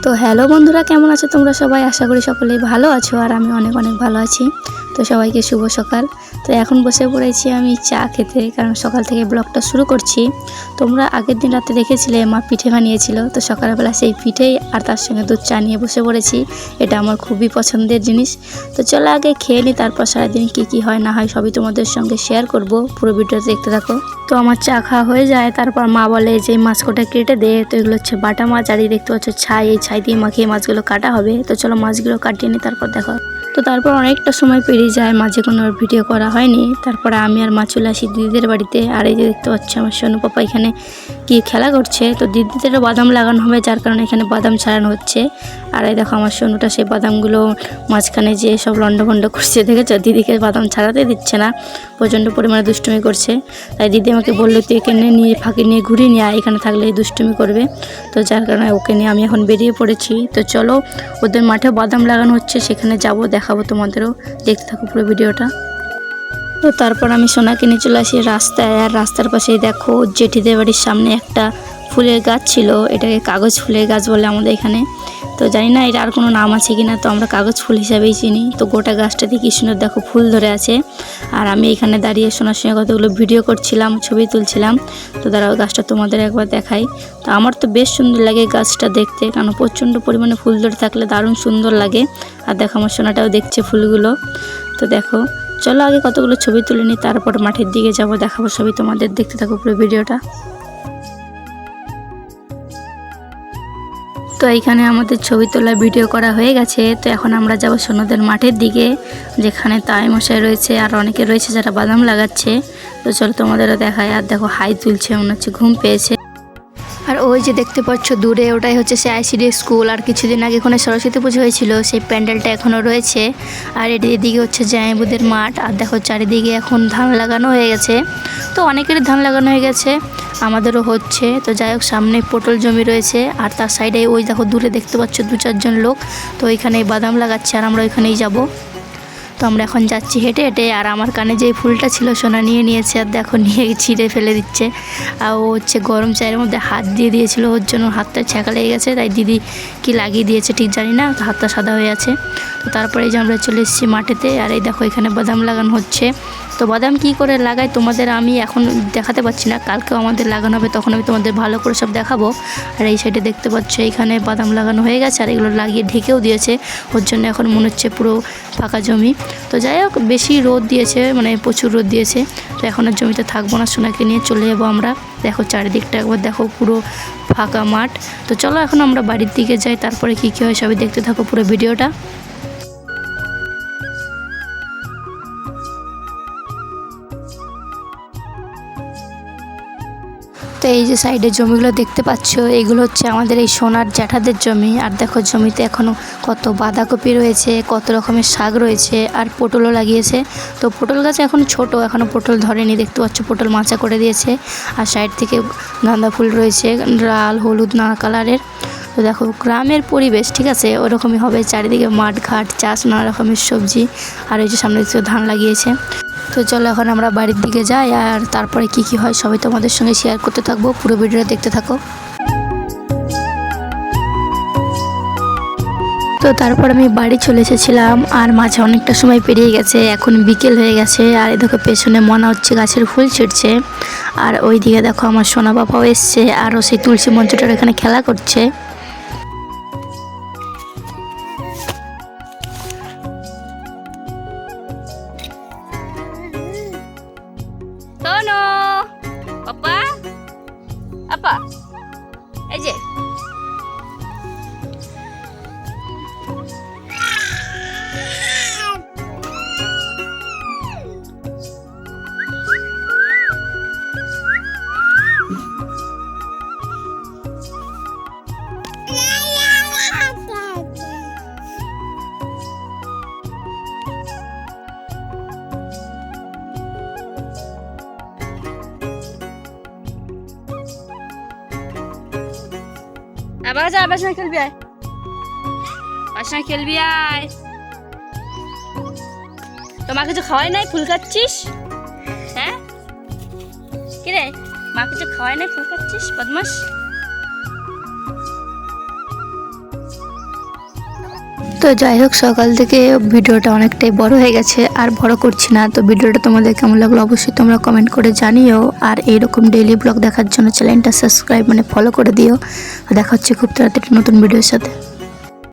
তো হ্যালো বন্ধুরা, কেমন আছো তোমরা সবাই? আশা করি সকলেই ভালো আছো আর আমি অনেক অনেক ভালো আছি। তো সবাইকে শুভ সকাল। তো এখন বসে পড়েছি আমি চা খেতে, কারণ সকাল থেকে ব্লগটা শুরু করছি। তোমরা আগের দিন রাতে দেখেছিলে মা পিঠে বানিয়েছিল, তো সকালবেলা সেই পিঠেই আর তার সঙ্গে দুধ চা নিয়ে বসে পড়েছি। এটা আমার খুবই পছন্দের জিনিস। তো চলো আগে খেয়ে নিই, তারপর সারাদিন কী হয় না হয় সবই তোমাদের সঙ্গে শেয়ার করব। পুরো ভিডিওটা দেখতে থাকো। তো আমার চা খাওয়া হয়ে যায়, তারপর মা বলে যে মাছ কোটা কেটে দে। তো এগুলো হচ্ছে বাটা মাছ, আর এই দেখতে পাচ্ছ ছাই, এই ছাই দিয়ে মাখিয়ে মাছগুলো কাটা হবে। তো চলো মাছগুলো কাটিয়ে নিই, তারপর দেখো। তো তারপর অনেকটা সময় পেরিয়ে যায়, মাঝে কোনো ভিডিও করা হয়নি। তারপরে আমি আর মা চলে আসি দিদিদের বাড়িতে। আর এই যে দেখতে পাচ্ছি আমার সোনু পাপা এখানে কি খেলা করছে। তো দিদিদেরও বাদাম লাগানো হবে, যার কারণে এখানে বাদাম ছাড়ানো হচ্ছে। আর এই দেখো আমার সোনুটা সেই বাদামগুলো মাঝখানে যে সব লন্ডভন্ড করছে, দেখেছো? দিদিকে বাদাম ছাড়াতে দিচ্ছে না, প্রচণ্ড পরিমাণে দুষ্টুমি করছে। তাই দিদি আমাকে বললো তুই এখানে নিয়ে ফাঁকি নিয়ে ঘুরিয়ে নিয়ে আয়, এখানে থাকলে দুষ্টুমি করবে। তো যার কারণে ওকে নিয়ে আমি এখন বেরিয়ে পড়েছি। তো চলো, ওদের মাঠে বাদাম লাগানো হচ্ছে, সেখানে যাব, দেখাবো তোমাদেরও, দেখতে থাকো পুরো ভিডিওটা। তো তারপর আমি সোনাকে নিয়ে চলে আসি রাস্তায়। আর রাস্তার পাশেই দেখো জেঠিদের বাড়ির সামনে একটা ফুলের গাছ ছিল, এটাকে কাগজ ফুলের গাছ বলে আমাদের এখানে। তো জানি না এটা আর কোনো নাম আছে কিনা, তো আমরা কাগজ ফুল হিসাবেই চিনি। তো গোটা গাছটাতে কি সুন্দর দেখো ফুল ধরে আছে। আর আমি এখানে দাঁড়িয়ে সোনার সঙ্গে কতগুলো ভিডিও করছিলাম, ছবি তুলছিলাম। তো দাঁড়াও গাছটা তোমাদের একবার দেখাই। তো আমার তো বেশ সুন্দর লাগে গাছটা দেখতে, কারণ প্রচণ্ড পরিমাণে ফুল ধরে থাকলে দারুণ সুন্দর লাগে। আর দেখো আমার সোনাটাও দেখছে ফুলগুলো। তো দেখো, চলো আগে কতগুলো ছবি তুলে নিই, তারপর মাঠের দিকে যাব, দেখাবো সবই তোমাদের, দেখতে থাকো পুরো ভিডিওটা। তো এইখানে আমাদের ছবি তোলা ভিডিও করা হয়ে গেছে। তো এখন আমরা যাব সোনাদের মাঠের দিকে, যেখানে তাই মশাই রয়েছে আর অনেকে রয়েছে যারা বাদাম লাগাচ্ছে। তো চলো তোমাদেরও দেখায়। আর দেখো হাই তুলছে, মনে হচ্ছে ঘুম পেয়েছে। আর ওই যে দেখতে পাচ্ছ দূরে, ওটাই হচ্ছে সে আইসিডি স্কুল। আর কিছুদিন আগে ওখানে সরস্বতী পুজো হয়েছিল, সেই প্যান্ডেলটা এখনও রয়েছে। আর এদিকে হচ্ছে জামাইবুদের মাঠ। আর দেখো চারিদিকে এখন ধান লাগানো হয়ে গেছে। তো অনেকেরই ধান লাগানো হয়ে গেছে, আমাদেরও হচ্ছে। তো যাই হোক, সামনে পটল জমি রয়েছে, আর তার সাইডে ওই দেখো দূরে দেখতে পাচ্ছ 2-4 লোক। তো ওইখানে বাদাম লাগাচ্ছে, আর আমরা ওইখানেই যাব। তো আমরা এখন যাচ্ছি হেঁটে হেঁটে। আর আমার কানে যে ফুলটা ছিল সোনা নিয়ে নিয়েছে, আর দেখো নিয়ে ছিঁড়ে ফেলে দিচ্ছে। আর ও হচ্ছে গরম চায়ের মধ্যে হাত দিয়ে দিয়েছিল, ওর জন্য হাতটা ছ্যাঁকা লেগে গেছে। তাই দিদি কি লাগিয়ে দিয়েছে ঠিক জানি না, হাতটা সাদা হয়ে আছে। তো তারপরে এই যে আমরা চলে এসেছি মাঠেতে। আর এই দেখো এখানে বাদাম লাগানো হচ্ছে। তো বাদাম কী করে লাগাই তোমাদের আমি এখন দেখাতে পাচ্ছি না, কালকেও আমাদের লাগানো হবে, তখন আমি তোমাদের ভালো করে সব দেখাবো। আর এই সাইডে দেখতে পাচ্ছ এখানে বাদাম লাগানো হয়ে গেছে, আর এগুলো লাগিয়ে ঢেকেও দিয়েছে, ওর জন্য এখন মনে হচ্ছে পুরো ফাঁকা জমি। তো যাই হোক, বেশি রোদ দিয়েছে, মানে প্রচুর রোদ দিয়েছে। তো এখন আর জমিতে থাকবো না, সোনাকে নিয়ে চলে যাবো আমরা। দেখো চারিদিকটা একবার দেখো, পুরো ফাঁকা মাঠ। তো চলো এখন আমরা বাড়ির দিকে যাই, তারপরে কী হয় সবই দেখতে থাকো পুরো ভিডিওটা। তো এই যে সাইডে জমিগুলো দেখতে পাচ্ছ, এগুলো হচ্ছে আমাদের এই সোনার জ্যাঠাদের জমি। আর দেখো জমিতে এখনও কত বাঁধাকপি রয়েছে, কত রকমের শাক রয়েছে, আর পটলও লাগিয়েছে। তো পটল গাছ এখন ছোট, এখনও পটল ধরেনি, দেখতে পাচ্ছ পটল মাচা করে দিয়েছে। আর সাইড থেকে গাঁদা ফুল রয়েছে, লাল হলুদ নানা কালারের। তো দেখো গ্রামের পরিবেশ, ঠিক আছে, ওরকমই হবে, চারিদিকে মাঠ ঘাট চাষ, নানা রকমের সবজি। আর এই যে সামনে ধান লাগিয়েছে। তো চলো এখন আমরা বাড়ির দিকে যাই, আর তারপরে কি হয় সবাই তোমাদের সঙ্গে শেয়ার করতে থাকবো, পুরো ভিডিওটা দেখতে থাকো। তো তারপর আমি বাড়ি চলে এসেছিলাম, আর মাঝে অনেকটা সময় পেরিয়ে গেছে, এখন বিকেল হয়ে গেছে। আর এই দেখো পেছনে মনে হচ্ছে গাছের ফুল ছিঁড়ছে। আর ওই দিকে দেখো আমার সোনা বাবাও এসছে, আরও সেই তুলসী মঞ্চটার এখানে খেলা করছে। পাপা আপা এই যে আবার যা, আবার সঙ্গে খেলবি আয়, আবার সঙ্গে খেলবি আয়। তোমার কিছু খাওয়াই নাই, ফুল খাচ্ছিস? হ্যাঁ কিরে, মা কিছু খাওয়াই নাই, ফুল খাচ্ছিস বদমাস? তো যাই হোক, সকাল থেকে ভিডিওটা অনেকটাই বড় হয়ে গেছে, আর বড় করছি না। তো ভিডিওটা তোমাদের কেমন লাগলো অবশ্যই তোমরা কমেন্ট করে জানিও। আর এইরকম ডেইলি ব্লগ দেখার জন্য চ্যানেলটা সাবস্ক্রাইব ফলো করে দিও। দেখা হচ্ছে খুব তাড়াতাড়ি নতুন ভিডিওর সাথে।